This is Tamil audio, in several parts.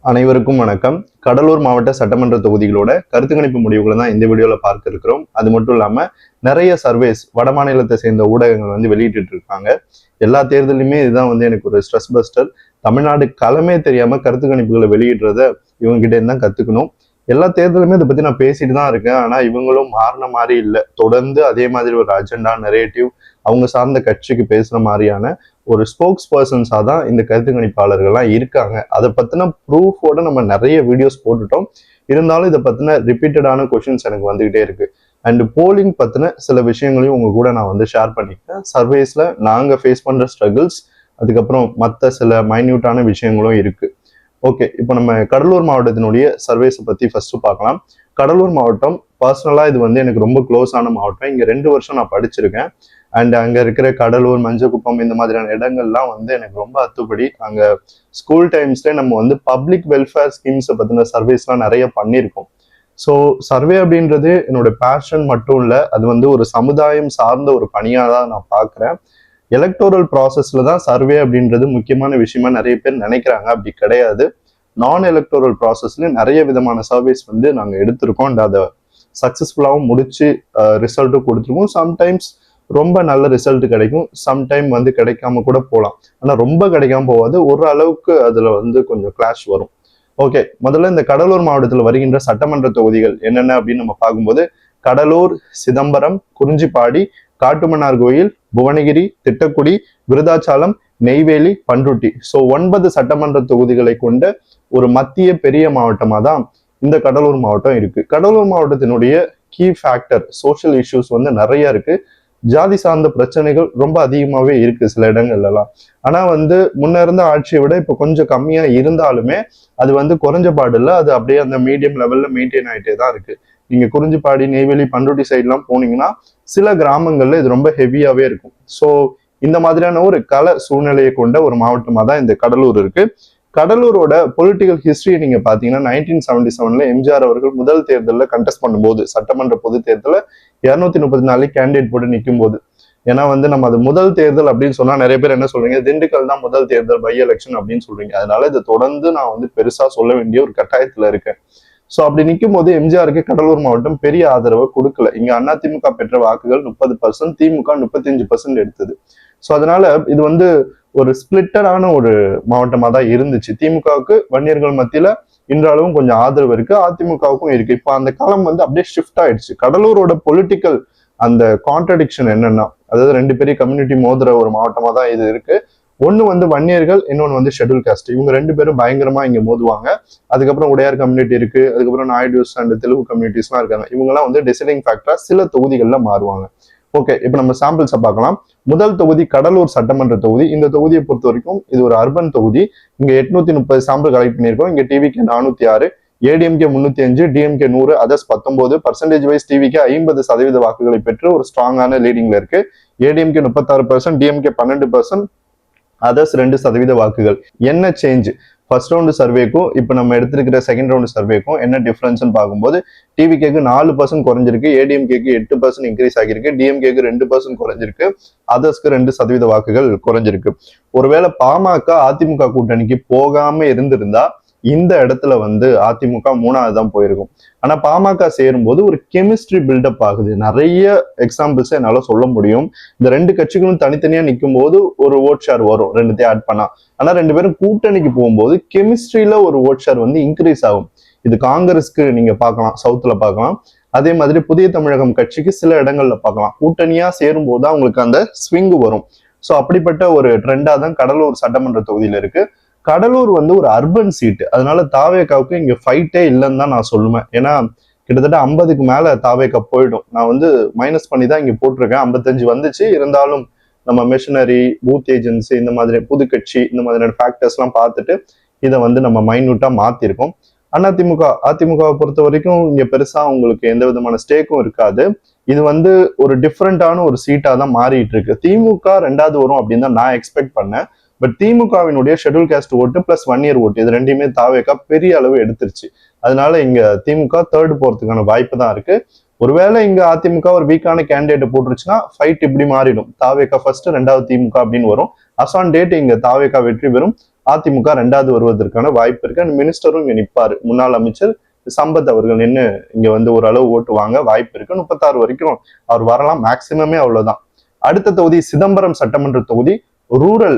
அனைவருக்கும் வணக்கம். கடலூர் மாவட்ட சட்டமன்ற தொகுதிகளோட கருத்து கணிப்பு முடிவுகளை தான் இந்த வீடியோல பார்க்க இருக்கிறோம். அது மட்டும் இல்லாம நிறைய சர்வேஸ் வட மாநிலத்தை சேர்ந்த ஊடகங்கள் வெளியிட்டு இருக்காங்க. எல்லா தேர்தலுமே இதுதான் எனக்கு ஒரு ஸ்ட்ரெஸ் பஸ்டர். தமிழ்நாடு களமே தெரியாம கருத்து கணிப்புகளை வெளியிடுறத இவங்க கிட்ட இருந்தான் கத்துக்கணும். எல்லா தேர்தலுமே இதை பத்தி நான் பேசிட்டு தான் இருக்கேன். ஆனா இவங்களும் மாறின மாதிரி இல்லை. தொடர்ந்து அதே மாதிரி ஒரு அஜெண்டா நரேட்டிவ் அவங்க சார்ந்த கட்சிக்கு பேசுற மாதிரியான ஒரு ஸ்போக்ஸ் பர்சன்ஸாக தான் இந்த கருத்து கணிப்பாளர்கள்லாம் இருக்காங்க. அதை பற்றின ப்ரூஃபோட நம்ம நிறைய வீடியோஸ் போட்டுட்டோம். இருந்தாலும் இதை பற்றின ரிப்பீட்டடான கொஷின்ஸ் எனக்கு வந்துகிட்டே இருக்கு. அண்ட் போலிங் பற்றின சில விஷயங்களையும் உங்க கூட நான் ஷேர் பண்ணிக்கிறேன். சர்வேஸ்ல நாங்கள் ஃபேஸ் பண்ற ஸ்ட்ரகிள்ஸ், அதுக்கப்புறம் மற்ற சில மைன்யூட்டான விஷயங்களும் இருக்கு. ஓகே, இப்போ நம்ம கடலூர் மாவட்டத்தினுடைய சர்வேஸை பற்றி ஃபர்ஸ்ட் பார்க்கலாம். கடலூர் மாவட்டம் பர்சனலாக இது எனக்கு ரொம்ப க்ளோஸான மாவட்டம். இங்கே 2 வருஷம் நான் படிச்சிருக்கேன். அண்ட் அங்கே இருக்கிற கடலூர், மஞ்சக்குப்பம் இந்த மாதிரியான இடங்கள்லாம் எனக்கு ரொம்ப அத்துப்படி. அங்கே ஸ்கூல் டைம்ஸ்ல நம்ம பப்ளிக் வெல்ஃபேர் ஸ்கீம்ஸை பற்றின சர்வேஸ்லாம் நிறைய பண்ணியிருக்கோம். ஸோ சர்வே அப்படின்றது என்னோட பேஷன் மட்டும் இல்லை, அது ஒரு சமுதாயம் சார்ந்த ஒரு பணியாக தான் நான் பார்க்குறேன். எலக்டோரல் ப்ராசஸ்ல தான் சர்வே அப்படின்றது முக்கியமான விஷயமா நிறைய பேர் நினைக்கிறாங்க. அப்படி கிடையாது. நான் எலக்டோரல் ப்ராசஸ்ல நிறைய விதமான சர்வேஸ் நாங்கள் எடுத்திருக்கோம். அண்ட் அதை சக்ஸஸ்ஃபுல்லாகவும் முடிச்சு ரிசல்ட்டும் கொடுத்துருக்கோம். சம்டைம்ஸ் ரொம்ப நல்ல ரிசல்ட் கிடைக்கும், சம்டைம் கிடைக்காம கூட போகலாம். ஆனால் ரொம்ப கிடைக்காம போகாது, ஒரு அளவுக்கு அதில் கொஞ்சம் கிளாஷ் வரும். ஓகே, முதல்ல இந்த கடலூர் மாவட்டத்தில் வருகின்ற சட்டமன்ற தொகுதிகள் என்னென்ன அப்படின்னு நம்ம பார்க்கும்போது, கடலூர், சிதம்பரம், குறிஞ்சிப்பாடி, காட்டுமன்னார் கோயில், புவனகிரி, திட்டக்குடி, விருதாச்சலம், நெய்வேலி, பண்ருட்டி. ஸோ 9 சட்டமன்ற தொகுதிகளை கொண்ட ஒரு மத்திய பெரிய மாவட்டமாக தான் இந்த கடலூர் மாவட்டம் இருக்கு. கடலூர் மாவட்டத்தினுடைய கீ ஃபேக்டர் சோஷியல் இஷ்யூஸ் நிறைய இருக்கு. ஜாதி சார்ந்த பிரச்சனைகள் ரொம்ப அதிகமாவே இருக்கு சில இடங்கள்ல எல்லாம். ஆனா முன்ன இருந்த ஆட்சியை விட இப்ப கொஞ்சம் கம்மியா இருந்தாலுமே அது குறைஞ்ச பாடு இல்லை. அது அப்படியே அந்த மீடியம் லெவல்ல மெயின்டைன் ஆகிட்டே தான் இருக்கு. நீங்க குறிஞ்சிப்பாடி, நெய்வேலி, பண்ருட்டி சைட்லாம் போனீங்கன்னா சில கிராமங்கள்ல இது ரொம்ப ஹெவியாவே இருக்கும். ஸோ இந்த மாதிரியான ஒரு கள சூழ்நிலையை கொண்ட ஒரு மாவட்டமா தான் இந்த கடலூர் இருக்கு. கடலூரோட பொலிட்டிக்கல் ஹிஸ்டரி நீங்க பாத்தீங்கன்னா 1977 எம்ஜிஆர் அவர்கள் முதல் தேர்தலில் கண்டெஸ்ட் பண்ணும்போது, சட்டமன்ற பொது தேர்தலில் 234 கேண்டிடேட் போட்டு நிற்கும் போது, ஏன்னா நம்ம அது முதல் தேர்தல் அப்படின்னு சொன்னா நிறைய பேர் என்ன சொல்றீங்க, திண்டுக்கல் தான் முதல் தேர்தல், பை எலெக்ஷன் அப்படின்னு சொல்றீங்க. அதனால இதை தொடர்ந்து நான் பெருசா சொல்ல வேண்டிய ஒரு கட்டாயத்துல இருக்கேன். ஸோ அப்படி நிற்கும் போது எம்ஜிஆருக்கு கடலூர் மாவட்டம் பெரிய ஆதரவை கொடுக்கல. இங்க அதிமுக பெற்ற வாக்குகள் 30%, திமுக 35% எடுத்தது. ஸோ அதனால இது ஒரு ஸ்பிளிட்டடான ஒரு மாவட்டமா தான் இருந்துச்சு. திமுகவுக்கு வன்னியர்கள் மத்தியில இன்றளவும் கொஞ்சம் ஆதரவு இருக்கு, அதிமுகவுக்கும் இருக்கு. இப்போ அந்த காலம் அப்படியே ஷிஃப்ட் ஆயிடுச்சு. கடலூரோட பொலிட்டிக்கல் அந்த கான்ட்ரடிக்ஷன் என்னன்னா, அதாவது 2 பெரிய கம்யூனிட்டி மோதுற ஒரு மாவட்டமா தான் இது இருக்கு. ஒண்ணு வன்னியர்கள், இன்னொன்னு ஷெட்யூல் காஸ்ட். இவங்க 2 பேரும் பயங்கரமா இங்க மோதுவாங்க. அதுக்கப்புறம் உடையார் கம்யூனிட்டி இருக்கு, அதுக்கப்புறம் நாயுடுஸ் அண்ட் தெலுங்கு கம்யூனிட்டிஸ்லாம் இருக்காங்க. இவங்கெல்லாம் டிசைடிங் ஃபேக்டரா சில தொகுதிகள்ல மாறுவாங்க. ஓகே, இப்போ நம்ம சாம்பிள்ஸை பார்க்கலாம். முதல் தொகுதி கடலூர் சட்டமன்ற தொகுதி. இந்த தொகுதியை பொறுத்த வரைக்கும் இது ஒரு அர்பன் தொகுதி. இங்க 830 சாம்பிள் கலெக்ட் பண்ணியிருக்கோம். இங்க டிவிக்கு 406, ADMK 305, DMK 100, others 19. Percentage wise டிவிக்கு 50% வாக்குகளை பெற்று ஒரு ஸ்ட்ராங்கான லீடிங்ல இருக்கு. ஏடிஎம்கே 36%, டிஎம்கே 12%, அதர்ஸ் 2% வாக்குகள். என்ன சேஞ்ச் ஃபர்ஸ்ட் ரவுண்டு சர்வேக்கும் இப்போ நம்ம எடுத்திருக்கிற செகண்ட் ரவுண்டு சர்வேக்கும் என்ன டிஃபரன்ஸ்னு பார்க்கும்போது, டிவிகேக்கு 4% குறைஞ்சிருக்கு, ஏடிஎம்கேக்கு 8% இன்க்ரீஸ் ஆகியிருக்கு, டிஎம்கேக்கு 2% குறைஞ்சிருக்கு, அதர்ஸ்க்கு 2% வாக்குகள் குறைஞ்சிருக்கு. ஒருவேளை பாமக அதிமுக கூட்டணிக்கு போகாம இருந்திருந்தா இந்த இடத்துல அதிமுக 3வது தான் போயிருக்கும். ஆனா பாமக சேரும்போது ஒரு கெமிஸ்ட்ரி பில்டப் ஆகுது. நிறைய எக்ஸாம்பிள்ஸ் என்னால சொல்ல முடியும். இந்த 2 கட்சிகளும் தனித்தனியா நிற்கும் போது ஒரு ஓட் ஷேர் வரும், 2த்தையும் ஆட் பண்ணா. ஆனா 2 பேரும் கூட்டணிக்கு போகும்போது கெமிஸ்ட்ரியில ஒரு ஓட் ஷேர் இன்க்ரீஸ் ஆகும். இது காங்கிரஸ்க்கு நீங்க பார்க்கலாம், சவுத்துல பார்க்கலாம். அதே மாதிரி புதிய தமிழகம் கட்சிக்கு சில இடங்கள்ல பார்க்கலாம். கூட்டணியா சேரும் போது அவங்களுக்கு அந்த ஸ்விங் வரும். ஸோ அப்படிப்பட்ட ஒரு ட்ரெண்டா தான் கடலூர் சட்டமன்ற தொகுதியில இருக்கு. கடலூர் ஒரு அர்பன் சீட்டு, அதனால தாவேகாவுக்கு இங்க ஃபைட்டே இல்லைன்னு தான் நான் சொல்லுவேன். ஏன்னா கிட்டத்தட்ட 50க்கு மேல தாவேகா போயிடும். நான் மைனஸ் பண்ணி தான் இங்க போட்டிருக்கேன். 55 வந்துச்சு. இருந்தாலும் நம்ம மிஷினரி, பூத் ஏஜென்சி, இந்த மாதிரி புதுக்கட்சி, இந்த மாதிரியான ஃபேக்டர்ஸ் எல்லாம் பார்த்துட்டு இதை நம்ம மைன்யூட்டா மாத்திருக்கோம். அதிமுகவை பொறுத்த வரைக்கும் இங்க பெருசா உங்களுக்கு எந்த விதமான ஸ்டேக்கும் இருக்காது. இது ஒரு டிஃப்ரெண்டான ஒரு சீட்டா தான் மாறிட்டு இருக்கு. திமுக 2வது வரும் அப்படின்னு தான் நான் எக்ஸ்பெக்ட் பண்ணேன். பட் திமுகவினுடைய ஷெட்யூல் காஸ்ட் ஓட்டு பிளஸ் 1 இயர் ஓட்டு, இது 2மே தாவேகா பெரிய அளவு எடுத்துருச்சு. அதனால இங்க திமுக 3rd போறதுக்கான வாய்ப்பு தான் இருக்கு. ஒருவேளை இங்க அதிமுக ஒரு வீக்கான கேண்டிடேட் போட்டுருச்சுன்னா ஃபைட் இப்படி மாறிடும். தாவேகா ஃபர்ஸ்ட், 2வது திமுக அப்படின்னு வரும். அசான் டேட் இங்க தாவேகா வெற்றி பெறும். அதிமுக 2வது வருவதற்கான வாய்ப்பு இருக்கு. அண்ட் மினிஸ்டரும் இங்க நிற்பாரு. முன்னாள் அமைச்சர் சம்பத் அவர்கள் நின்று இங்க வந்து ஓரளவு ஓட்டு வாங்க வாய்ப்பு இருக்கு. 36 வரைக்கும் அவர் வரலாம். மேக்சிமமே அவ்வளவுதான். அடுத்த தொகுதி சிதம்பரம் சட்டமன்ற தொகுதி. ரூரல்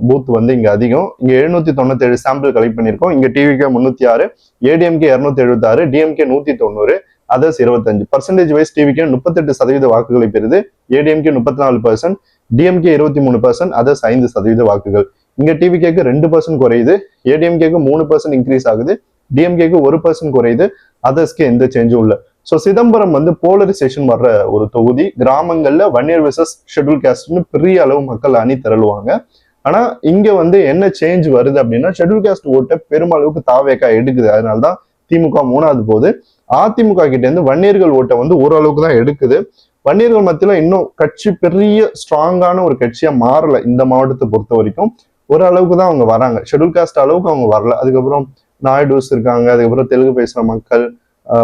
பூத் வந்து இங்க அதிகம். இங்க 797 சாம்பிள் கலெக்ட் பண்ணிருக்கோம். இங்க TVK 306, ADMK 276, DMK 190, others 25. Percentage wise TVK 38% வாக்குகளை பெறுது, ஏடிஎம்கே 34%, டிஎம்கே 23%, அதர்ஸ் 5% வாக்குகள். இங்க டிவிகேக்கு 2% குறையுது, ஏடிஎம்கேக்கு 3% இன்க்ரீஸ் ஆகுது, டிஎம்கேக்கு 1% குறையுது, அதர்ஸ்க்கு எந்த சேஞ்சும் இல்லை. ஸோ சிதம்பரம் வந்து போலரைசேஷன் வர்ற ஒரு தொகுதி. கிராமங்கள்ல வன்னியர் வெர்சஸ் ஷெட்யூல் காஸ்ட்னு பெரிய அளவு மக்கள் அணி திரளுவாங்க. ஆனா இங்க வந்து என்ன சேஞ்ச் வருது அப்படின்னா, ஷெட்யூல் காஸ்ட் ஓட்டை பெருமளவுக்கு தாவேக்கா எடுக்குது. அதனாலதான் திமுக 3வது போகுது. அதிமுக கிட்ட இருந்து வன்னியர்கள் ஓட்டை வந்து ஓரளவுக்கு தான் எடுக்குது. வன்னியர்கள் மத்தியில இன்னும் கட்சி பெரிய ஸ்ட்ராங்கான ஒரு கட்சியா மாறல. இந்த மாவட்டத்தை பொறுத்த வரைக்கும் ஓரளவுக்கு தான் அவங்க வராங்க. ஷெட்யூல் காஸ்ட் அளவுக்கு அவங்க வரல. அதுக்கப்புறம் நாயுடுஸ் இருக்காங்க, அதுக்கப்புறம் தெலுங்கு பேசுற மக்கள்,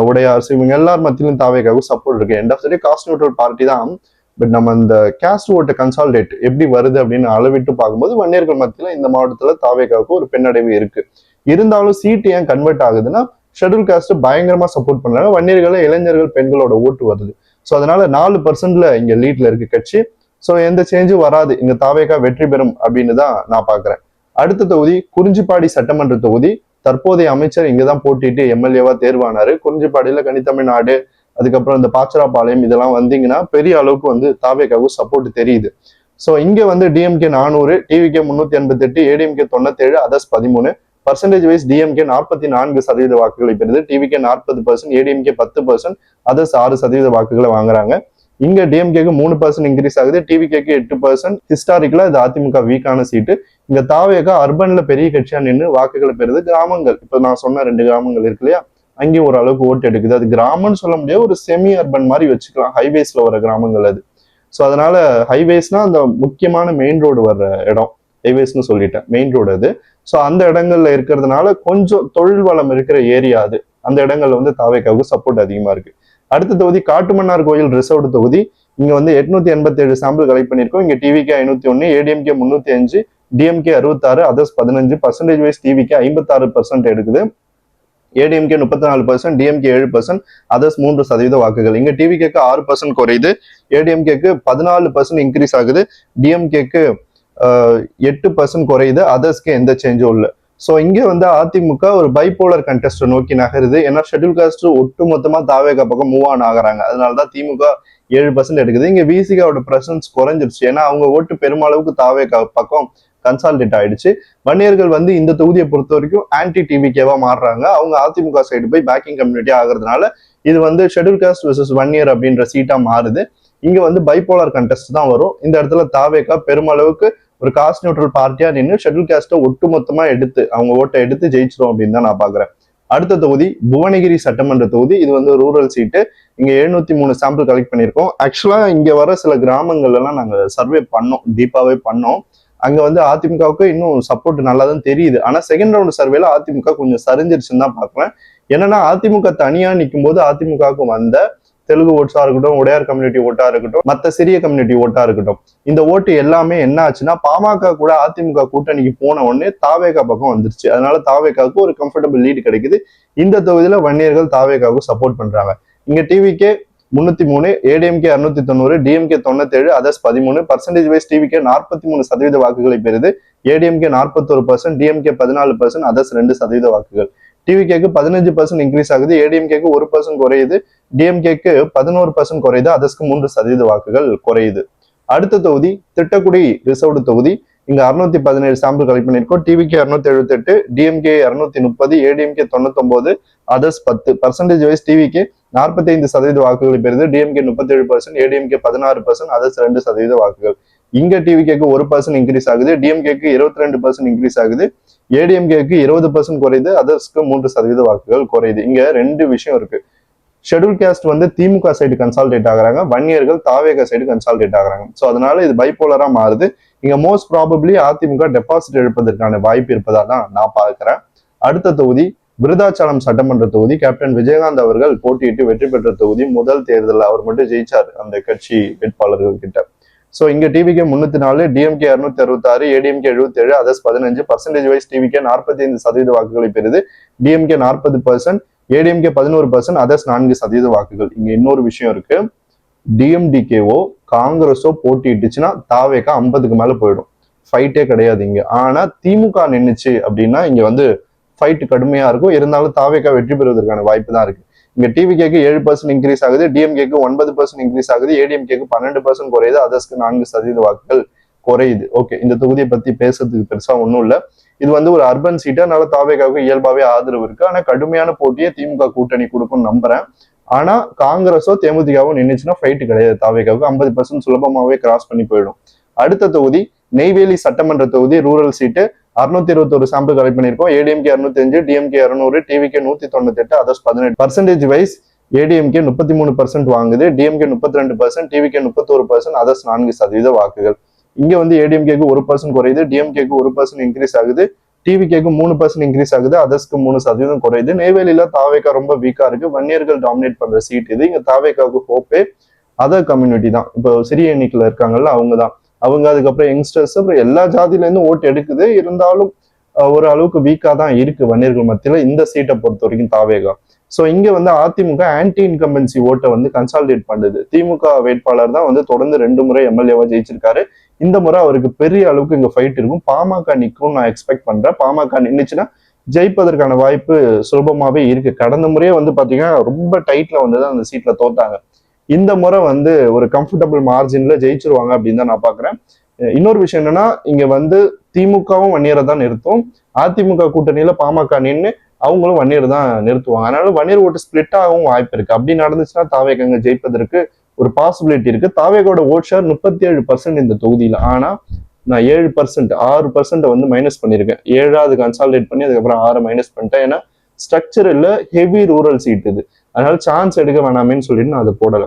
உடையார்ஸ், இவங்க எல்லார் மத்தியிலும் தாவேக்காவுக்கு சப்போர்ட் இருக்கு. End of the day caste neutral party தான். பட் நம்ம இந்த கேஸ்ட் ஓட்டை கன்சால்டேட் எப்படி வருது அப்படின்னு அளவிட்டு பார்க்கும்போது வன்னியர்கள் மத்தியில இந்த மாவட்டத்துல தாவேக்காவுக்கு ஒரு பின்னடைவு இருக்கு. இருந்தாலும் சீட்டு ஏன் கன்வெர்ட் ஆகுதுன்னா, ஷெட்யூல் காஸ்ட் பயங்கரமா சப்போர்ட் பண்றாங்க. வன்னியர்களை, இளைஞர்கள், பெண்களோட ஓட்டு வருது. ஸோ அதனால 4% இங்க லீட்ல இருக்கு கட்சி. ஸோ எந்த சேஞ்சும் வராது. இங்க தாவேக்கா வெற்றி பெறும் அப்படின்னு தான் நான் பாக்குறேன். அடுத்த தொகுதி குறிஞ்சிப்பாடி சட்டமன்ற தொகுதி. தற்போதைய அமைச்சர் இங்கதான் போட்டிட்டு எம்எல்ஏவா தேர்வானாரு. குறிஞ்சிப்பாடியில கனித்தமிழ்நாடு, அதுக்கப்புறம் இந்த பாச்சராபாளையம் இதெல்லாம் வந்தீங்கன்னா பெரிய அளவுக்கு வந்து தாவேக்காவுக்கு சப்போர்ட் தெரியுது. ஸோ இங்க வந்து DMK 400, TVK 388, ADMK 97, others 13. Percentage wise DMK 44% வாக்குகளை பெறுது, டிவிகே 40%, ஏடிஎம்கே 10%, அதர்ஸ் 6% வாக்குகளை வாங்குறாங்க. இங்க டிஎம்கேக்கு 3% இன்க்ரீஸ் ஆகுது, டிவிகேக்கு 8%. ஹிஸ்டாரிக்கலா இது அதிமுக வீக்கான சீட்டு. இங்க தாவேக்கா அர்பன்ல பெரிய கட்சியா நின்று வாக்குகளை பெறுது. கிராமங்கள் இப்ப நான் சொன்ன 2 கிராமங்கள் இருக்கு இல்லையா, அங்கேயும் ஓரளவுக்கு ஓட்டு எடுக்குது. அது கிராமம்னு சொல்ல முடியாது, ஒரு செமி அர்பன் மாதிரி வச்சுக்கலாம். ஹைவேஸ்ல வர கிராமங்கள் அது. ஸோ அதனால ஹைவேஸ்னா அந்த முக்கியமான மெயின் ரோடு வர்ற இடம். ஹைவேஸ்னு சொல்லிட்டேன், மெயின் ரோடு அது. ஸோ அந்த இடங்கள்ல இருக்கிறதுனால கொஞ்சம் தொழில் வளம் இருக்கிற ஏரியா அது. அந்த இடங்கள்ல வந்து தாவேக்காவுக்கு சப்போர்ட் அதிகமா இருக்கு. அடுத்த தொகுதி காட்டுமன்னார் கோயில் ரிசர்வ்டு தொகுதி. இங்க வந்து 887 சாம்பிள் கலெக்ட் பண்ணிருக்கோம். இங்க TVK 501, ADMK 305, DMK 66, others 15. Percentage wise TVK 56% எடுக்குது, ஏடிஎம்கே 34%, டிஎம்கே 7%, அதர்ஸ் 3% வாக்குகள். இங்க டிவிகேக்கு 6% குறையுது, ஏடிஎம்கேக்கு 14% இன்க்ரீஸ் ஆகுது, டிஎம்கேக்கு 8% குறையுது, அதர்ஸ்க்கு எந்த சேஞ்சும் இல்லை. ஸோ இங்க வந்து அதிமுக ஒரு பைபோலர் கண்டெஸ்ட் நோக்கி நகருது. ஏன்னா ஷெட்யூல் காஸ்ட் ஒட்டு மொத்தமா தாவேக்கா பக்கம் மூவ் ஆன் ஆகுறாங்க. அதனாலதான் திமுக 7% எடுக்குது. இங்க விசிகாவோட பிரசன்ஸ் குறைஞ்சிருச்சு. ஏன்னா அவங்க ஓட்டு பெருமளவுக்கு தாவேக்கா பக்கம் கன்சால்டேட் ஆயிடுச்சு. வன்னியர்கள் வந்து இந்த தொகுதியை பொறுத்த வரைக்கும் ஆன்டி டிவிகேவா மாறுறாங்க. அவங்க அதிமுக சைடு போய் பேக்கிங் கம்யூனிட்டி ஆகுறதுனால இது வந்து ஷெட்யூல் காஸ்ட் வெர்சஸ் வன்னியர் அப்படின்ற சீட்டா மாறுது. இங்க வந்து பைபோலர் கண்டெஸ்ட் தான் வரும். இந்த இடத்துல தாவேக்கா பெருமளவுக்கு ஒரு காஸ்ட் நியூட்ரல் பார்ட்டியா நின்று ஷெட்யூல் காஸ்ட்டை ஒட்டு மொத்தமா எடுத்து அவங்க ஓட்டை எடுத்து ஜெயிச்சிரும் அப்படின்னு தான் நான் பாக்குறேன். அடுத்த தொகுதி புவனகிரி சட்டமன்ற தொகுதி. இது வந்து ரூரல் சீட்டு. இங்க 703 சாம்பிள் கலெக்ட் பண்ணிருக்கோம். ஆக்சுவலா இங்க வர சில கிராமங்கள்ல எல்லாம் நாங்க சர்வே பண்ணோம், டீப்பாவே பண்ணோம். அங்க வந்து அதிமுகவுக்கு இன்னும் சப்போர்ட் நல்லா தான் தெரியுது. ஆனா செகண்ட் ரவுண்ட் சர்வேல அதிமுக கொஞ்சம் சரிஞ்சிருச்சுன்னு தான் பாக்குறேன். என்னன்னா அதிமுக தனியா நிற்கும் போது அதிமுகவுக்கு வந்த தெலுங்கு ஓட்ஸா இருக்கட்டும், உடையார் கம்யூனிட்டி ஓட்டா இருக்கட்டும், மற்ற சிறிய கம்யூனிட்டி ஓட்டா இருக்கட்டும், இந்த ஓட்டு எல்லாமே என்ன ஆச்சுன்னா பாமக கூட அதிமுக கூட்டணிக்கு போன உடனே தாவேக்கா பக்கம் வந்துருச்சு. அதனால தாவேக்காவுக்கு ஒரு கம்ஃபர்டபுள் லீடு கிடைக்குது. இந்த தொகுதியில வன்னியர்கள் தாவேக்காவுக்கு சப்போர்ட் பண்றாங்க. இங்க TVK 303, ADMK 690, DMK 97, others 13. Percentage wise TVK 43% வாக்குகளை பெறுது, ஏடிஎம்கே 41%, டிஎம்கே 14%, அதர்ஸ் 2% வாக்குகள். டிவிகேக்கு 15% இன்க்ரீஸ் ஆகுது, ஏடிஎம்கேக்கு 1% குறையுது, டிஎம்கேக்கு 11% குறையுது, அதர்ஸ்க்கு 3% வாக்குகள் குறையுது. அடுத்த தொகுதி திட்டக்குடி ரிசர்வ்டு தொகுதி. இங்க 617 சாம்பிள் கலெக்ட் பண்ணிருக்கோம். TVK 278, DMK 230, ADMK 99, others 10. Percentage wise TVK 45% வாக்குகளை பெறுது, டிஎம்கே 37%, ஏடிஎம்கே 16%, அதர்ஸ் 2% வாக்குகள். இங்க டிவிகேக்கு 1% இன்க்ரீஸ் ஆகுது, டிஎம்கேக்கு 22% இன்க்ரீஸ் ஆகுது, ஏடிஎம்கேக்கு 20% குறையுது, அதர்ஸ்க்கு 3% வாக்குகள் குறையுது. இங்க 2 விஷயம் இருக்கு. ஷெட்யூல் காஸ்ட் வந்து திமுக சைடு கன்சால்டேட் ஆகுறாங்க, வன்னியர்கள் தாவேகா சைடு கன்சால்டேட் ஆகுறாங்க. ஸோ அதனால இது பைபோலரா மாறுது. இங்க மோஸ்ட் ப்ராபப்ளி அதிமுக டெபாசிட் எடுப்பதற்கான வாய்ப்பு இருப்பதா தான் நான் பார்க்கிறேன். அடுத்த தொகுதி விருதாச்சலம் சட்டமன்ற தொகுதி. கேப்டன் விஜயகாந்த் அவர்கள் போட்டியிட்டு வெற்றி பெற்ற தொகுதி. முதல் தேர்தலில் அவர் மட்டும் ஜெயிச்சார் அந்த கட்சி வேட்பாளர்கள் கிட்ட. ஸோ இங்க TVK 304, DMK 266, ADMK 77, others 15, percentage wise TVK 45% வாக்குகளை பெறுது, டிஎம்கே 40%, ஏடிஎம்கே 11%, அதர்ஸ் 4% வாக்குகள். இங்க இன்னொரு விஷயம் இருக்கு, டிஎம்டிகேவோ காங்கிரஸோ போட்டிட்டுச்சுன்னா தாவேக்கா 50க்கு மேல போயிடும், ஃபைட்டே கிடையாது இங்க. ஆனா திமுக நின்னுச்சு அப்படின்னா இங்க வந்து ஃபைட் கடுமையா இருக்கும். இருந்தாலும் தாவேக்கா வெற்றி பெறுவதற்கான வாய்ப்பு தான் இருக்கு. இங்க டிவிகேக்கு 7% இன்க்ரீஸ் ஆகுது, டிஎம்கேக்கு 9% இன்க்ரீஸ் ஆகுது, ஏடிஎம்கேக்கு 12% குறையுது, அதர்ஸ்க்கு 4% வாக்குகள் குறையுது. ஓகே, இந்த தொகுதியை பத்தி பேசுறதுக்கு பெருசா ஒன்றும் இல்லை. இது வந்து ஒரு அர்பன் சீட்டு, அதனால தாவேக்காவுக்கு இயல்பாவே ஆதரவு இருக்கு. ஆனா கடுமையான போட்டியை திமுக கூட்டணி கொடுக்கும்னு நம்புறேன். ஆனா காங்கிரஸோ தேமுதிகவோ நின்றுச்சுன்னா ஃபைட் கிடையாது, தாவேக்காவுக்கு 50% சுலபமாவே கிராஸ் பண்ணி போயிடும். அடுத்த தொகுதி நெய்வேலி சட்டமன்ற தொகுதி, ரூரல் சீட்டு. 621 சாம்பிள் கலெக்ட் பண்ணிருக்கோம். ADMK 205, DMK 200, TVK 198, others 18. Percentage wise ADMK 33% வாங்குது, டிஎம்கே 32%, டிவிகே 31%, அதர்ஸ் 4% வாக்குகள். இங்க வந்து ஏடிஎம்கேக்கு 1% குறையுது, டிஎம்கேக்கு 1% இன்க்ரீஸ் ஆகுது, டிவிகேக்கு 3% இன்க்ரீஸ் ஆகுது, அதர்ஸ்க்கு 3% குறையுது. நெய்வேலியில தாவேக்கா ரொம்ப வீக்கா இருக்கு, வன்னியர்கள் டாமினேட் பண்ற சீட் இது. இங்க தாவேக்காவுக்கு ஹோப்பே அதர் கம்யூனிட்டி தான். இப்போ சிறிய எண்ணிக்கையில இருக்காங்கல்ல அவங்க தான். அவங்க அதுக்கப்புறம் யங்ஸ்டர்ஸ் அப்புறம் எல்லா ஜாதியில இருந்தும் ஓட்டு எடுக்குது. இருந்தாலும் ஒரு அளவுக்கு வீக்கா தான் இருக்கு வன்னியர்கள் மத்தியில இந்த சீட்டை பொறுத்த வரைக்கும் தாவேகா. ஸோ இங்க வந்து அதிமுக ஆன்டி இன்கம்பன்சி ஓட்டை வந்து கன்சாலிடேட் பண்ணுது. திமுக வேட்பாளர் தான் வந்து தொடர்ந்து 2 முறை எம்எல்ஏவா ஜெயிச்சிருக்காரு. இந்த முறை அவருக்கு பெரிய அளவுக்கு இங்க ஃபைட் இருக்கும். பாமக நிற்கும் நான் எக்ஸ்பெக்ட் பண்றேன். பாமக நின்றுச்சுன்னா ஜெயிப்பதற்கான வாய்ப்பு சுலபமாவே இருக்கு. கடந்த முறையே வந்து பாத்தீங்கன்னா ரொம்ப டைட்ல வந்துதான் அந்த சீட்ல தோத்தாங்க. இந்த முறை வந்து ஒரு கம்ஃபர்டபுள் மார்ஜின்ல ஜெயிச்சிருவாங்க அப்படின்னு தான் நான் பாக்குறேன். இன்னொரு விஷயம் என்னன்னா, இங்க வந்து திமுகவும் வன்னியரை தான் நிறுத்தும், அதிமுக கூட்டணியில பாமக நின்று அவங்களும் வன்னியர் தான் நிறுத்துவாங்க. அதனால வன்னியர் ஓட்டு ஸ்பிளிட் ஆகவும் வாய்ப்பு இருக்கு. அப்படி நடந்துச்சுன்னா தாவேகங்க ஜெயிப்பதற்கு ஒரு பாசிபிலிட்டி இருக்கு. தாவேகோட ஓட் ஷேர் 37% இந்த தொகுதியில. ஆனா நான் 7%, 6% வந்து மைனஸ் பண்ணிருக்கேன். 7ஆவது கன்சாலிடேட் பண்ணி அதுக்கப்புறம் 6 மைனஸ் பண்ணிட்டேன். ஏன்னா ஸ்ட்ரக்சர் இல்ல, ஹெவி ரூரல் சீட் இது. அதனால சான்ஸ் எடுக்க வேணாமேன்னு சொல்லிட்டு நான் அதை போடல.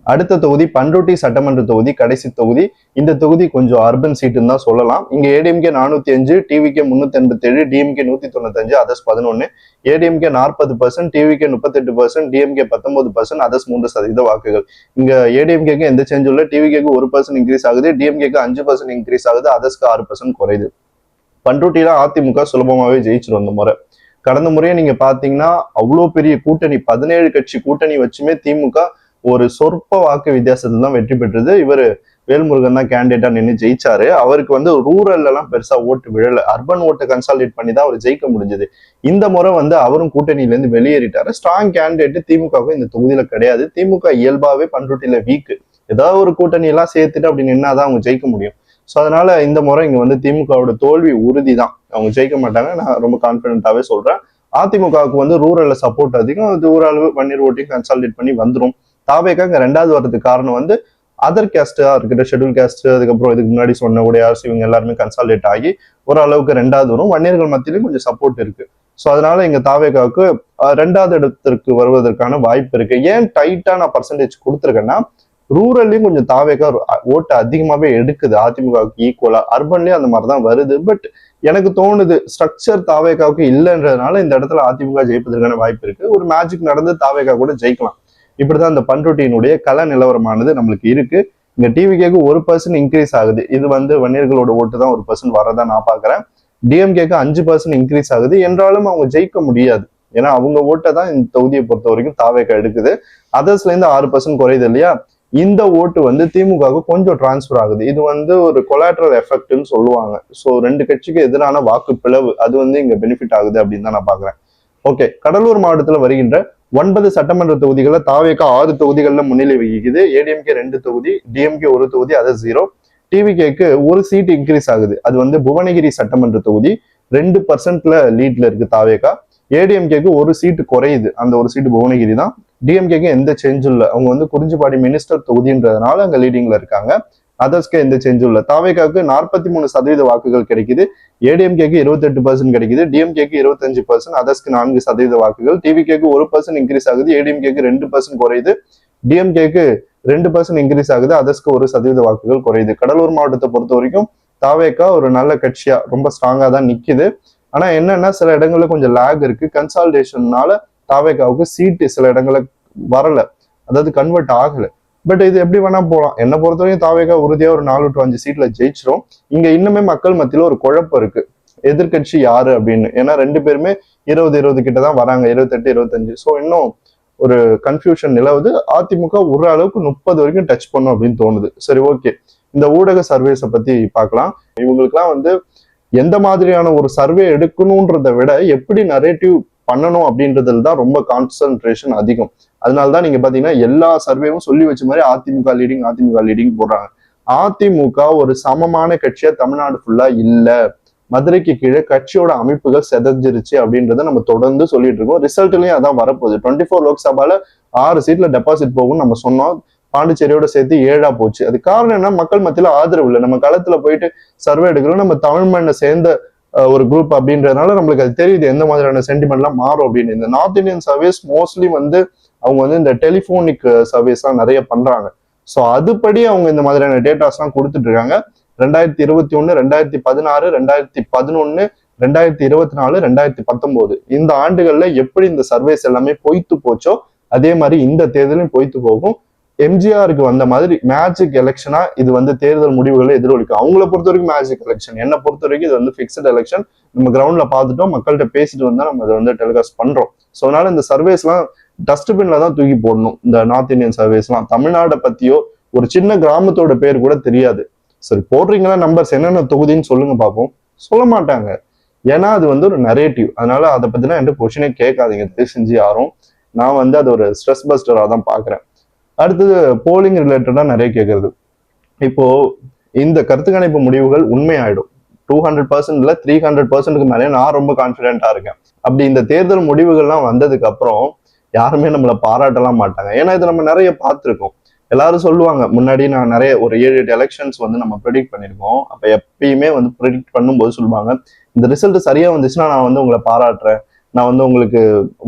அடுத்த தொகுதி பண்ருட்டி சட்டமன்ற தொகுதி, கடைசி தொகுதி. இந்த தொகுதி கொஞ்சம் அர்பன் சீட்டுன்னு தான் சொல்லலாம். இங்க ADMK 405, TVK 387, DMK 195, others 11, ADMK 40%, TVK 38%, DMK 19%, others 3% வாக்குகள். இங்க ஏடிஎம்கேக்கு எந்த சேஞ்சும் இல்லை, டிவிகேக்கு 1% இன்க்ரீஸ் ஆகுது, டிஎம்கேக்கு 5% இன்க்ரீஸ் ஆகுது, அதர்ஸ்க்கு 6% குறையுது. பண்ருட்டியில அதிமுக சுலபமாவே ஜெயிச்சிரும் இந்த முறை. கடந்த முறையை நீங்க பாத்தீங்கன்னா அவ்வளோ பெரிய கூட்டணி, 17 கட்சி கூட்டணி வச்சுமே திமுக ஒரு சொற்ப வாக்கு வித்தியாசத்துல தான் வெற்றி பெற்றது. இவர் வேல்முருகன் தான் கேண்டிடேட்டா நின்று ஜெயிச்சாரு. அவருக்கு வந்து ரூரல்ல எல்லாம் பெருசா ஓட்டு விழல, அர்பன் ஓட்டை கன்சாலிடேட் பண்ணி தான் அவர் ஜெயிக்க முடிஞ்சது. இந்த முறை வந்து அவரும் கூட்டணியில இருந்து வெளியேறிட்டாரு. ஸ்ட்ராங் கேண்டிடேட் திமுகவுக்கு இந்த தொகுதியில கிடையாது. திமுக இயல்பாவே பண்ருட்டியில வீக்கு. ஏதாவது ஒரு கூட்டணி எல்லாம் சேர்த்துட்டு அப்படி நின்னாதான் அவங்க ஜெயிக்க முடியும். ஸோ அதனால இந்த முறை இங்க வந்து திமுகவோட தோல்வி உறுதி தான், அவங்க ஜெயிக்க மாட்டாங்க, நான் ரொம்ப கான்பிடென்ட்டாவே சொல்றேன். அதிமுகவுக்கு வந்து ரூரல்ல சப்போர்ட் அதிகம், அது ஓரளவு வன்னியர் ஓட்டையும் கன்சாலிடேட் பண்ணி வந்துடும். தாவேக்கா இங்க 2வது வரதுக்கு காரணம் வந்து அதர் கேஸ்டா இருக்கிற ஷெட்யூல் கேஸ்ட், அதுக்கப்புறம் இதுக்கு முன்னாடி சொன்ன உடையார்ஸ், இவங்க எல்லாருமே கன்சாலிடேட் ஆகி ஓரளவுக்கு 2வது வரும். வன்னியர்கள் மத்தியிலும் கொஞ்சம் சப்போர்ட் இருக்கு. ஸோ அதனால இங்க தாவேக்காவுக்கு 2வது இடத்திற்கு வருவதற்கான வாய்ப்பு இருக்கு. ஏன் டைட்டா நான் பர்சன்டேஜ் கொடுத்துருக்கேன்னா, ரூரல்லையும் கொஞ்சம் தாவேக்கா ஓட்டு அதிகமாவே எடுக்குது அதிமுகவுக்கு ஈக்குவலா. அர்பன்லயும் அந்த மாதிரிதான் வருது. பட் எனக்கு தோணுது ஸ்ட்ரக்சர் தாவேக்காவுக்கு இல்லைன்றதுனால இந்த இடத்துல அதிமுக ஜெயிப்பதற்கான வாய்ப்பு இருக்கு. ஒரு மேஜிக் நடந்து தாவேக்கா கூட ஜெயிக்கலாம். இப்படிதான் இந்த பண்ருட்டியினுடைய கள நிலவரமானது நம்மளுக்கு இருக்கு. இங்க டிவிகேக்கு 1% இன்க்ரீஸ் ஆகுது. இது வந்து வன்னியர்களோட ஓட்டு தான் 1% வரதா நான் பாக்குறேன். டிஎம்கேக்கு 5% இன்க்ரீஸ் ஆகுது. என்றாலும் அவங்க ஜெயிக்க முடியாது. ஏன்னா அவங்க ஓட்டை தான் இந்த தொகுதியை பொறுத்த வரைக்கும் தாவேக்கா எடுக்குது. அதர்ஸ்ல இருந்து 6% குறையுது இல்லையா? இந்த ஓட்டு வந்து திமுகவுக்கு கொஞ்சம் டிரான்ஸ்பர் ஆகுது. இது வந்து ஒரு கொலாட்ரல் எஃபெக்ட்னு சொல்லுவாங்க. ஸோ 2 கட்சிக்கு எதிரான வாக்கு பிளவு அது வந்து இங்க பெனிஃபிட் ஆகுது அப்படின்னு தான் நான் பாக்குறேன். ஓகே, கடலூர் மாவட்டத்துல வருகின்ற 9 சட்டமன்ற தொகுதிகள்ல தாவேக்கா 6 தொகுதிகள்ல முன்னிலை வகிக்குது. ஏடிஎம்கே 2 தொகுதி, டிஎம்கே 1 தொகுதி, அது 0. டிவிகேக்கு 1 சீட் இன்க்ரீஸ் ஆகுது. அது வந்து புவனகிரி சட்டமன்ற தொகுதி, 2% லீட்ல இருக்கு தாவேக்கா. ஏடிஎம்கேக்கு 1 சீட்டு குறையுது, அந்த 1 சீட்டு புவனகிரி தான். டிஎம்கேக்கு எந்த சேஞ்சும் இல்லை, அவங்க வந்து குறிஞ்சிப்பாடி மினிஸ்டர் தொகுதின்றதுனால அங்க லீடிங்ல இருக்காங்க. அதர்ஸ்க்கு எந்த சேஞ்சும் இல்லை. தாவேக்காவுக்கு 43% வாக்குகள் கிடைக்குது, ஏடிஎம்கேக்கு 28% கிடைக்குது, டிஎம்கேக்கு 25%, அதர்ஸ்க்கு 4% வாக்குகள். டிவிகேக்கு 1% இன்க்ரீஸ் ஆகுது, ஏடிஎம்கேக்கு 2% குறையுது, டிஎம்கேக்கு 2% இன்க்ரீஸ் ஆகுது, அதர்ஸ்க்கு 1% வாக்குகள் குறையுது. கடலூர் மாவட்டத்தை பொறுத்த வரைக்கும் தாவேக்கா ஒரு நல்ல கட்சியா ரொம்ப ஸ்ட்ராங்கா தான் நிக்குது. ஆனா என்னன்னா சில இடங்கள்ல கொஞ்சம் லேக் இருக்கு. கன்சாலிடேஷன்னால தாவேக்காவுக்கு சீட்டு சில இடங்கள்ல வரல, அதாவது கன்வெர்ட் ஆகல. பட் இது எப்படி வேணா போகலாம். என்னை பொறுத்தவரைக்கும் தாவேகா உறுதியா ஒரு 4 to 5 சீட்ல ஜெயிச்சிரும். இங்க இன்னுமே மக்கள் மத்தியில ஒரு குழப்பம் இருக்கு, எதிர்கட்சி யாரு அப்படின்னு. ஏன்னா 2 பேருமே 20 கிட்ட தான் வராங்க, 28 25. ஸோ இன்னும் ஒரு கன்ஃபியூஷன் நிலவுது. அதிமுக ஒரு அளவுக்கு 30 வரைக்கும் டச் பண்ணும் அப்படின்னு தோணுது. சரி, ஓகே, இந்த ஊடக சர்வேஸை பத்தி பார்க்கலாம். இவங்களுக்குலாம் வந்து எந்த மாதிரியான ஒரு சர்வே எடுக்கணும்ன்றதை விட எப்படி நரேட்டிவ் பண்ணணும் அப்படின்றதுல தான் ரொம்ப கான்சென்ட்ரேஷன் அதிகம். அதனாலதான் நீங்க பாத்தீங்கன்னா எல்லா சர்வேவும் சொல்லி வச்ச மாதிரி அதிமுக லீடிங் போடுறாங்க. அதிமுக ஒரு சமமான கட்சியா தமிழ்நாடு ஃபுல்லா இல்ல, மதுரைக்கு கீழே கட்சியோட அமைப்புகள் செதஞ்சிருச்சு அப்படின்றத நம்ம தொடர்ந்து சொல்லிட்டு இருக்கோம். ரிசல்ட்லயும் அதான் வரப்போகுது. 24 லோக்சபால 6 சீட்ல டெபாசிட் போகும் நம்ம சொன்னோம். பாண்டிச்சேரியோட சேர்த்து 7 போச்சு. அது காரணம் என்ன? மக்கள் மத்தியில ஆதரவு இல்லை. நம்ம களத்துல போயிட்டு சர்வே எடுக்கிறோம், நம்ம தமிழ் மண்ணை சேர்ந்த ஒரு குரூப் அப்படின்றதுனால நம்மளுக்கு அது தெரியுது எந்த மாதிரியான சென்டிமெண்ட்லாம் மாறும் அப்படின்னு. இந்த நார்த் இந்தியன் சர்வேஸ் மோஸ்ட்லி வந்து அவங்க வந்து இந்த டெலிபோனிக் சர்வேஸ் எல்லாம் நிறைய பண்றாங்க. ஸோ அதுபடி அவங்க இந்த மாதிரியான டேட்டாஸ் எல்லாம் கொடுத்துட்டு இருக்காங்க. 2021, 2016, 2011, 2024, 2019 இந்த ஆண்டுகள்ல எப்படி இந்த சர்வேஸ் எல்லாமே பொய்த்து போச்சோ அதே மாதிரி இந்த தேர்தலும் பொய்த்து போகும். எம்ஜிஆருக்கு வந்த மாதிரி மேஜிக் எலெக்ஷனா இது வந்து தேர்தல் முடிவுகளை எதிரொலிக்கும். அவங்கள பொறுத்த வரைக்கும் மேஜிக் எலெக்ஷன், என்னை பொறுத்த வரைக்கும் இது வந்து பிக்சட் எலெக்ஷன். நம்ம கிரவுண்ட்ல பார்த்துட்டோம், மக்கள்கிட்ட பேசிட்டு வந்தா நம்ம அதை வந்து டெலிகாஸ்ட் பண்றோம். ஸோ அதனால இந்த சர்வேஸ் எல்லாம் டஸ்ட்பின்ல தான் தூக்கி போடணும். இந்த நார்த் இந்தியன் சர்வேஸ் எல்லாம் தமிழ்நாட்டை பத்தியோ ஒரு சின்ன கிராமத்தோட பேர் கூட தெரியாது. சரி, போடுறீங்களா நம்பர்ஸ், என்னென்ன தொகுதின்னு சொல்லுங்க பார்ப்போம். சொல்ல மாட்டாங்க. ஏன்னா அது வந்து ஒரு நரேட்டிவ். அதனால அதை பத்தினா என்கிட்ட கொஸ்டினே கேட்காதீங்க தயவு செஞ்சு யாரும். நான் வந்து அது ஒரு ஸ்ட்ரெஸ் பஸ்டரா தான் பாக்குறேன். அடுத்தது போலிங் ரிலேட்டடா நிறைய கேட்கறது. இப்போ இந்த கருத்து கணிப்பு முடிவுகள் உண்மையாயிடும். 200%ல 300%க்கு மேலே நான் ரொம்ப கான்பிடென்டா இருக்கேன். அப்படி இந்த தேர்தல் முடிவுகள்லாம் வந்ததுக்கு அப்புறம் யாருமே நம்மளை பாராட்டலாம் மாட்டாங்க. ஏன்னா இதை நம்ம நிறைய பார்த்துருக்கோம். எல்லாரும் சொல்லுவாங்க, முன்னாடி நான் நிறைய ஒரு 7-8 எலெக்ஷன்ஸ் வந்து நம்ம ப்ரெடிக்ட் பண்ணியிருக்கோம். அப்ப எப்பயுமே வந்து ப்ரெடிக்ட் பண்ணும்போது சொல்லுவாங்க, இந்த ரிசல்ட் சரியா வந்துச்சுன்னா நான் வந்து உங்களை பாராட்டுறேன், நான் வந்து உங்களுக்கு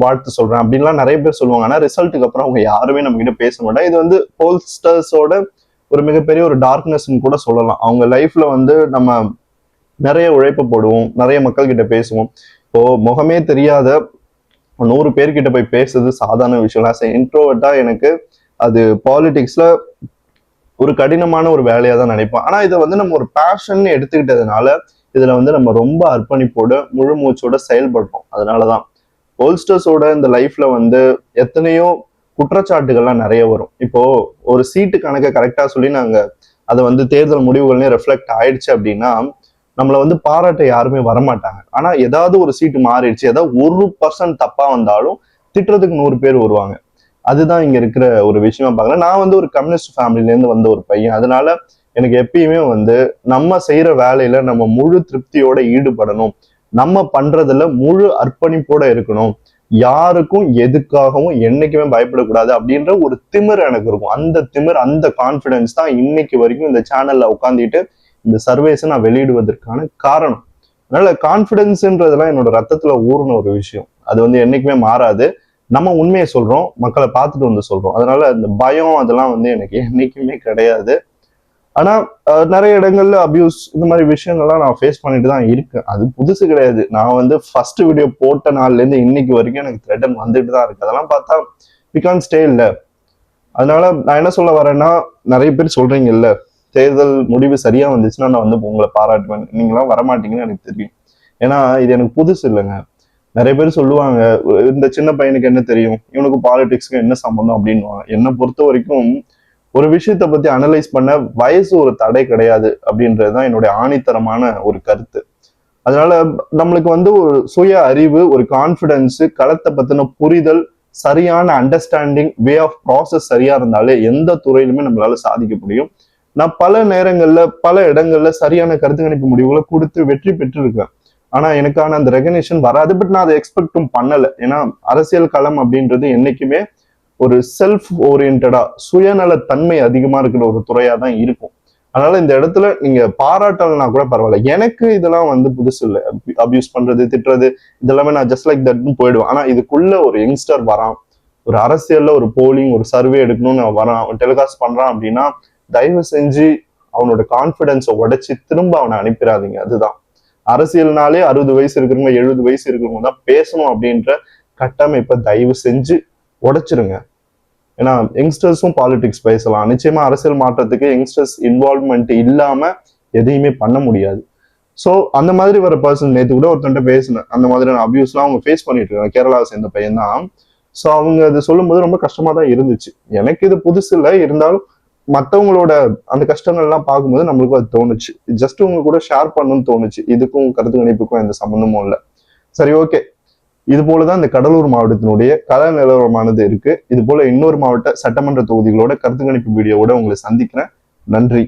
வாழ்த்து சொல்றேன் அப்படின்லாம் நிறைய பேர் சொல்லுவாங்க. ஆனா ரிசல்ட்டுக்கு அப்புறம் அவங்க யாருமே நம்ம கிட்ட பேச மாட்டாங்க. இது வந்து போல்ஸ்டர்ஸோட ஒரு மிகப்பெரிய ஒரு டார்க்னஸ்ன்னு கூட சொல்லலாம். அவங்க லைஃப்ல வந்து நம்ம நிறைய உழைப்பு போடுவோம், நிறைய மக்கள் கிட்ட பேசுவோம். இப்போ முகமே தெரியாத 100 பேர்கிட்ட போய் பேசுறது சாதாரண விஷயம். இன்ட்ரோவர்ட்டா எனக்கு அது பாலிடிக்ஸ்ல ஒரு கடினமான ஒரு வேலையா தான் நினைப்பேன். ஆனா இதை வந்து நம்ம ஒரு பேஷன் எடுத்துக்கிட்டதுனால இதுல வந்து நம்ம ரொம்ப அர்ப்பணிப்போட முழு மூச்சோட செயல்படுறோம். அதனாலதான் போல்ஸ்டர்ஸோட இந்த லைஃப்ல வந்து எத்தனையோ குற்றச்சாட்டுகள்லாம் நிறைய வரும். இப்போ ஒரு சீட்டு கணக்கை கரெக்டா சொல்லி நாங்க அதை வந்து தேர்தல் முடிவுகள்னே ரெஃப்ளெக்ட் ஆயிடுச்சு அப்படின்னா நம்மளை வந்து பாராட்ட யாருமே வரமாட்டாங்க. ஆனா ஏதாவது ஒரு சீட்டு மாறிடுச்சு, ஏதாவது 1% தப்பா வந்தாலும் திட்டுறதுக்கு 100 பேர் வருவாங்க. அதுதான் இங்க இருக்கிற ஒரு விஷயமா பார்க்கல. நான் வந்து ஒரு கம்யூனிஸ்ட் ஃபேமிலில இருந்து வந்த ஒரு பையன். அதனால எனக்கு எப்பயுமே வந்து நம்ம செய்யற வேலையில நம்ம முழு திருப்தியோட ஈடுபடணும், நம்ம பண்றதுல முழு அர்ப்பணிப்போட இருக்கணும், யாருக்கும் எதுக்காகவும் என்னைக்குமே பயப்படக்கூடாது அப்படின்ற ஒரு திமிர் எனக்கு இருக்கும். அந்த திமிர், அந்த கான்பிடன்ஸ் தான் இன்னைக்கு வரைக்கும் இந்த சேனல்ல உட்காந்துட்டு இந்த சர்வேஸை நான் வெளியிடுவதற்கான காரணம். அதனால கான்பிடன்ஸ்ன்றதெல்லாம் என்னோட ரத்தத்துல ஊர்ன ஒரு விஷயம். அது வந்து என்னைக்குமே மாறாது. நம்ம உண்மையை சொல்றோம், மக்களை பார்த்துட்டு வந்து சொல்றோம். அதனால இந்த பயம் அதெல்லாம் வந்து எனக்கு என்னைக்குமே கிடையாது. ஆனா நிறைய இடங்கள்ல அபியூஸ் இந்த மாதிரி விஷயங்கள்லாம் நான் ஃபேஸ் பண்ணிட்டு தான் இருக்கேன். அது புதுசு கிடையாது. நான் வந்து ஃபர்ஸ்ட் வீடியோ போட்ட நாள்ல இருந்து இன்னைக்கு வரைக்கும் எனக்கு த்ரெட்டன் வந்துட்டு தான் இருக்கு. அதெல்லாம் பார்த்தா வி கான் ஸ்டே இல்ல. அதனால நான் என்ன சொல்ல வரேன்னா, நிறைய பேர் சொல்றீங்க இல்ல தேர்தல் முடிவு சரியா வந்துச்சுன்னா நான் வந்து உங்களை பாராட்டுவேன், நீங்களாம் வரமாட்டீங்கன்னு எனக்கு தெரியும். ஏன்னா இது எனக்கு புதுசு இல்லைங்க. நிறைய பேர் சொல்லுவாங்க, இந்த சின்ன பையனுக்கு என்ன தெரியும், இவனுக்கு பாலிடிக்ஸ்க்கு என்ன சம்பந்தம் அப்படின்னுவாங்க. என்னை பொறுத்த வரைக்கும் ஒரு விஷயத்த பத்தி அனலைஸ் பண்ண வயசு ஒரு தடை கிடையாது அப்படின்றதுதான் என்னுடைய ஆணித்தரமான ஒரு கருத்து. அதனால நம்மளுக்கு வந்து ஒரு சுய அறிவு, ஒரு கான்பிடன்ஸ், களத்தை பத்தின புரிதல், சரியான அண்டர்ஸ்டாண்டிங், வே ஆஃப் ப்ராசஸ் சரியா இருந்தாலே எந்த துறையிலுமே நம்மளால சாதிக்க முடியும். நான் பல நேரங்கள்ல பல இடங்கள்ல சரியான கருத்து கணிப்பு முடிவுகளை கொடுத்து வெற்றி பெற்றிருக்கேன். ஆனா எனக்கான அந்த ரெகனேஷன் வராது. பட் நான் அதை எக்ஸ்பெக்டும் பண்ணல. ஏன்னா அரசியல் களம் அப்படின்றது என்னைக்குமே ஒரு செல்ஃப் ஓரியன்டா சுயநல தன்மை அதிகமா இருக்கிற ஒரு துறையா தான் இருக்கும். அதனால இந்த இடத்துல நீங்க பாராட்டலனா கூட பரவாயில்ல. எனக்கு இதெல்லாம் வந்து புதுசு இல்லை. அபியூஸ் பண்றது, திட்டுறது இதெல்லாமே நான் ஜஸ்ட் லைக் தட்னு போயிடுவேன். ஆனா இதுக்குள்ள ஒரு யங்ஸ்டர் வரான், ஒரு அரசியல்ல ஒரு போலிங் ஒரு சர்வே எடுக்கணும்னு வரான், டெலிகாஸ்ட் பண்றான் அப்படின்னா தயவு செஞ்சு அவனோட கான்பிடன்ஸை உடைச்சு திரும்ப அவனை அனுப்பிடாதீங்க. அதுதான் அரசியல்னாலே 60 வயசு இருக்கிறவங்க 70 வயசு இருக்கிறவங்க தான் பேசணும் அப்படின்ற கட்டமைப்பை தயவு செஞ்சு உடைச்சிருங்க. ஏன்னா யங்ஸ்டர்ஸும் பாலிடிக்ஸ் பேசலாம். நிச்சயமா அரசியல் மாற்றத்துக்கு யங்ஸ்டர்ஸ் இன்வால்வ்மெண்ட் இல்லாம எதையுமே பண்ண முடியாது. ஸோ அந்த மாதிரி வர பர்சன் நேற்று கூட ஒருத்தன்ட்ட பேசினேன். அந்த மாதிரியான அபியூஸ்லாம் அவங்க ஃபேஸ் பண்ணிட்டு இருக்காங்க. கேரளாவை சேர்ந்த பையன் தான். ஸோ அவங்க அதை சொல்லும்போது ரொம்ப கஷ்டமா தான் இருந்துச்சு. எனக்கு இது புதுசு இல்லை, இருந்தாலும் மற்றவங்களோட அந்த கஷ்டங்கள்லாம் பார்க்கும்போது நம்மளுக்கும் அது தோணுச்சு. ஜஸ்ட் உங்க கூட ஷேர் பண்ணணும்னு தோணுச்சு. இதுக்கும் கருத்து கணிப்புக்கும் எந்த சம்மந்தமும் இல்லை. சரி, ஓகே. இது போலதான் இந்த கடலூர் மாவட்டத்தினுடைய கள நிலவரமானது இருக்கு. இது போல இன்னொரு மாவட்ட சட்டமன்ற தொகுதிகளோட கருத்து கணிப்பு வீடியோவோட உங்களை சந்திக்கிறேன். நன்றி.